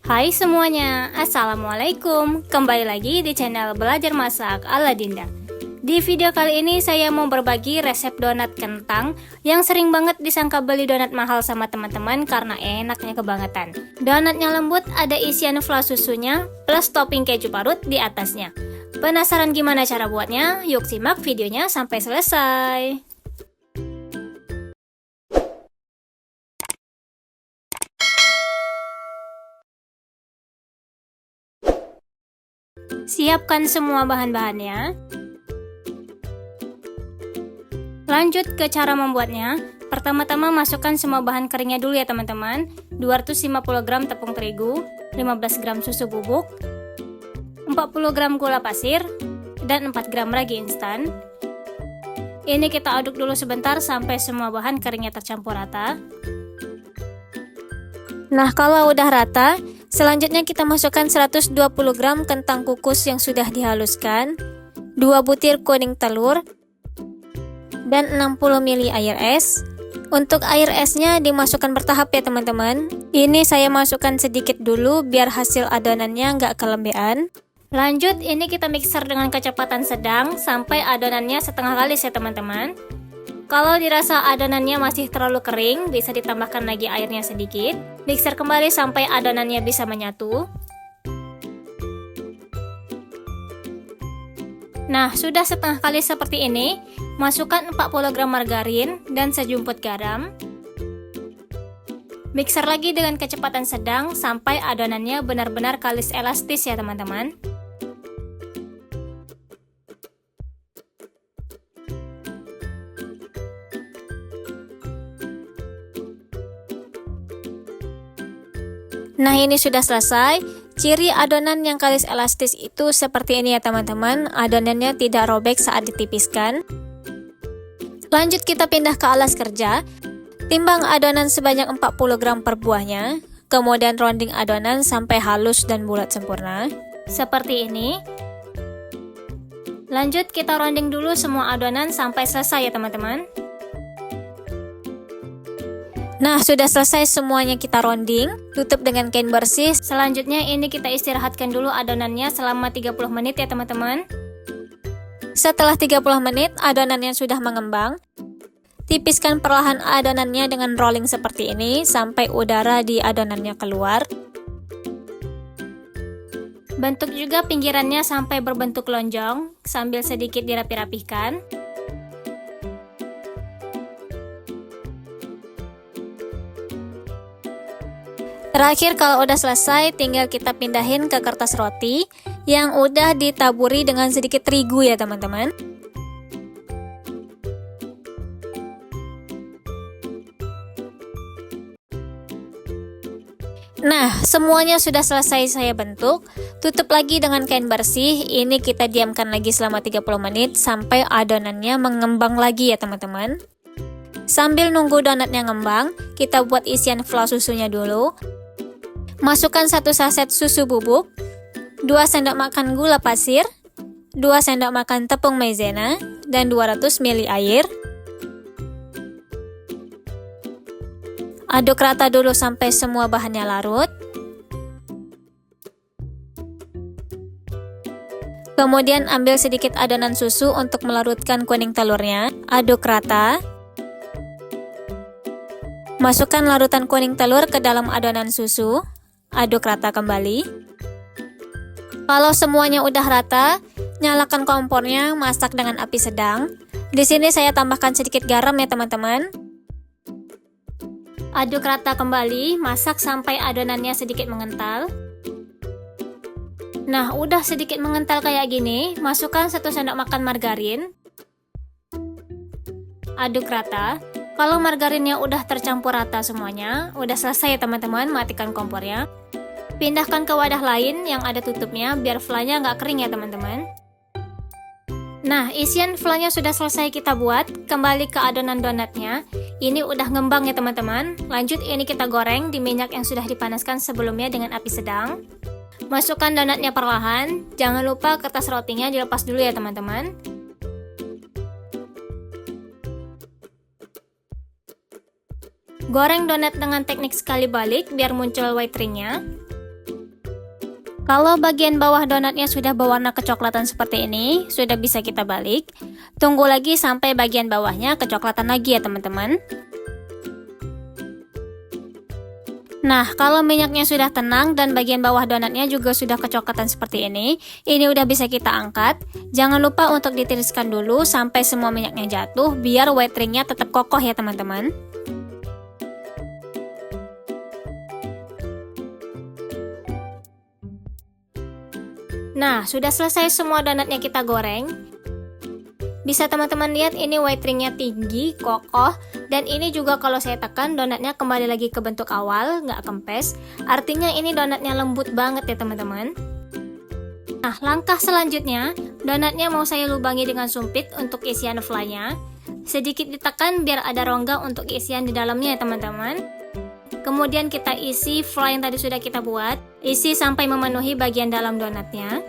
Hai semuanya, Assalamualaikum. Kembali lagi di channel Belajar Masak ala Dinda. Di video kali ini saya mau berbagi resep donat kentang yang sering banget disangka beli donat mahal sama teman-teman karena enaknya kebangetan. Donatnya lembut, ada isian flan susunya, plus topping keju parut di atasnya. Penasaran gimana cara buatnya? Yuk simak videonya sampai selesai. Siapkan semua bahan-bahannya. Lanjut ke cara membuatnya. Pertama-tama masukkan semua bahan keringnya dulu ya teman-teman. 250 gram tepung terigu, 15 gram susu bubuk, 40 gram gula pasir, dan 4 gram ragi instan. Ini kita aduk dulu sebentar sampai semua bahan keringnya tercampur rata. Nah, kalau udah rata, selanjutnya kita masukkan 120 gram kentang kukus yang sudah dihaluskan, 2 butir kuning telur, dan 60 ml air es. Untuk air esnya dimasukkan bertahap ya teman-teman. Ini saya masukkan sedikit dulu biar hasil adonannya nggak kelembean. Lanjut, ini kita mixer dengan kecepatan sedang sampai adonannya setengah kalis ya teman-teman. Kalau dirasa adonannya masih terlalu kering, bisa ditambahkan lagi airnya sedikit. Mixer kembali sampai adonannya bisa menyatu. Nah, sudah setengah kali seperti ini. Masukkan 40 gram margarin dan sejumput garam. Mixer lagi dengan kecepatan sedang sampai adonannya benar-benar kalis elastis ya teman-teman. Nah, ini sudah selesai. Ciri adonan yang kalis elastis itu seperti ini ya teman-teman. Adonannya tidak robek saat ditipiskan. Lanjut kita pindah ke alas kerja. Timbang adonan sebanyak 40 gram per buahnya. Kemudian rounding adonan sampai halus dan bulat sempurna. Seperti ini. Lanjut kita rounding dulu semua adonan sampai selesai ya teman-teman. Nah, sudah selesai semuanya kita rounding, tutup dengan kain bersih. Selanjutnya ini kita istirahatkan dulu adonannya selama 30 menit ya teman-teman. Setelah 30 menit adonannya sudah mengembang. Tipiskan perlahan adonannya dengan rolling seperti ini sampai udara di adonannya keluar. Bentuk juga pinggirannya sampai berbentuk lonjong sambil sedikit dirapi-rapihkan. Terakhir kalau udah selesai tinggal kita pindahin ke kertas roti yang udah ditaburi dengan sedikit terigu ya teman-teman. Nah, semuanya sudah selesai saya bentuk. Tutup lagi dengan kain bersih. Ini kita diamkan lagi selama 30 menit sampai adonannya mengembang lagi ya teman-teman. Sambil nunggu donatnya ngembang, kita buat isian flan susunya dulu. Masukkan 1 saset susu bubuk, 2 sendok makan gula pasir, 2 sendok makan tepung maizena, dan 200 ml air. Aduk rata dulu sampai semua bahannya larut. Kemudian ambil sedikit adonan susu untuk melarutkan kuning telurnya. Aduk rata. Masukkan larutan kuning telur ke dalam adonan susu. Aduk rata kembali. Kalau semuanya udah rata, nyalakan kompornya, masak dengan api sedang. Di sini saya tambahkan sedikit garam ya teman-teman. Aduk rata kembali, masak sampai adonannya sedikit mengental. Nah, udah sedikit mengental kayak gini, masukkan 1 sendok makan margarin. Aduk rata. Kalau margarinnya udah tercampur rata semuanya, udah selesai ya teman-teman, matikan kompornya. Pindahkan ke wadah lain yang ada tutupnya biar flannya nggak kering ya teman-teman. Nah, isian flannya sudah selesai kita buat. Kembali ke adonan donatnya. Ini udah ngembang ya teman-teman. Lanjut ini kita goreng di minyak yang sudah dipanaskan sebelumnya dengan api sedang. Masukkan donatnya perlahan. Jangan lupa kertas rotinya dilepas dulu ya teman-teman. Goreng donat dengan teknik sekali balik biar muncul white ringnya. Kalau bagian bawah donatnya sudah berwarna kecoklatan seperti ini, sudah bisa kita balik. Tunggu lagi sampai bagian bawahnya kecoklatan lagi ya teman-teman. Nah, kalau minyaknya sudah tenang dan bagian bawah donatnya juga sudah kecoklatan seperti ini udah bisa kita angkat. Jangan lupa untuk ditiriskan dulu sampai semua minyaknya jatuh, biar white ringnya tetap kokoh ya teman-teman. Nah, sudah selesai semua donatnya kita goreng. Bisa teman-teman lihat ini white ringnya tinggi, kokoh, dan ini juga kalau saya tekan donatnya kembali lagi ke bentuk awal, nggak kempes. Artinya ini donatnya lembut banget ya teman-teman. Nah, langkah selanjutnya, donatnya mau saya lubangi dengan sumpit untuk isian fly-nya. Sedikit ditekan biar ada rongga untuk isian di dalamnya ya teman-teman. Kemudian kita isi fly yang tadi sudah kita buat, isi sampai memenuhi bagian dalam donatnya.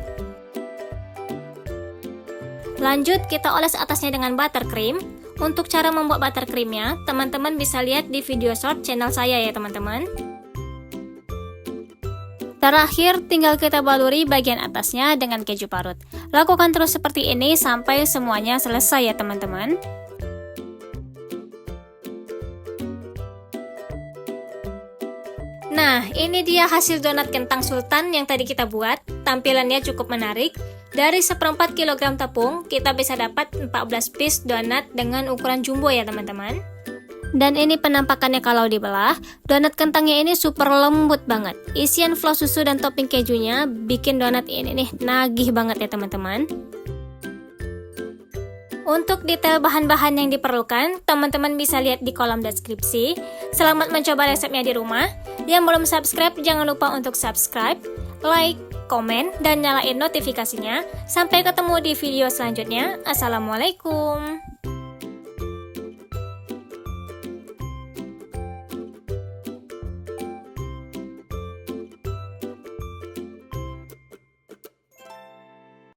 Lanjut kita oles atasnya dengan buttercream. Untuk cara membuat buttercreamnya, teman-teman bisa lihat di video short channel saya ya teman-teman. Terakhir, tinggal kita baluri bagian atasnya dengan keju parut. Lakukan terus seperti ini sampai semuanya selesai ya teman-teman. Nah, ini dia hasil donat kentang sultan yang tadi kita buat. Tampilannya cukup menarik. Dari 1/4 kg tepung, kita bisa dapat 14 piece donat dengan ukuran jumbo ya teman-teman. Dan ini penampakannya kalau dibelah. Donat kentangnya ini super lembut banget. Isian flan susu dan topping kejunya bikin donat ini nih nagih banget ya teman-teman. Untuk detail bahan-bahan yang diperlukan, teman-teman bisa lihat di kolom deskripsi. Selamat mencoba resepnya di rumah. Yang belum subscribe, jangan lupa untuk subscribe, like, komen, dan nyalain notifikasinya. Sampai ketemu di video selanjutnya. Assalamualaikum.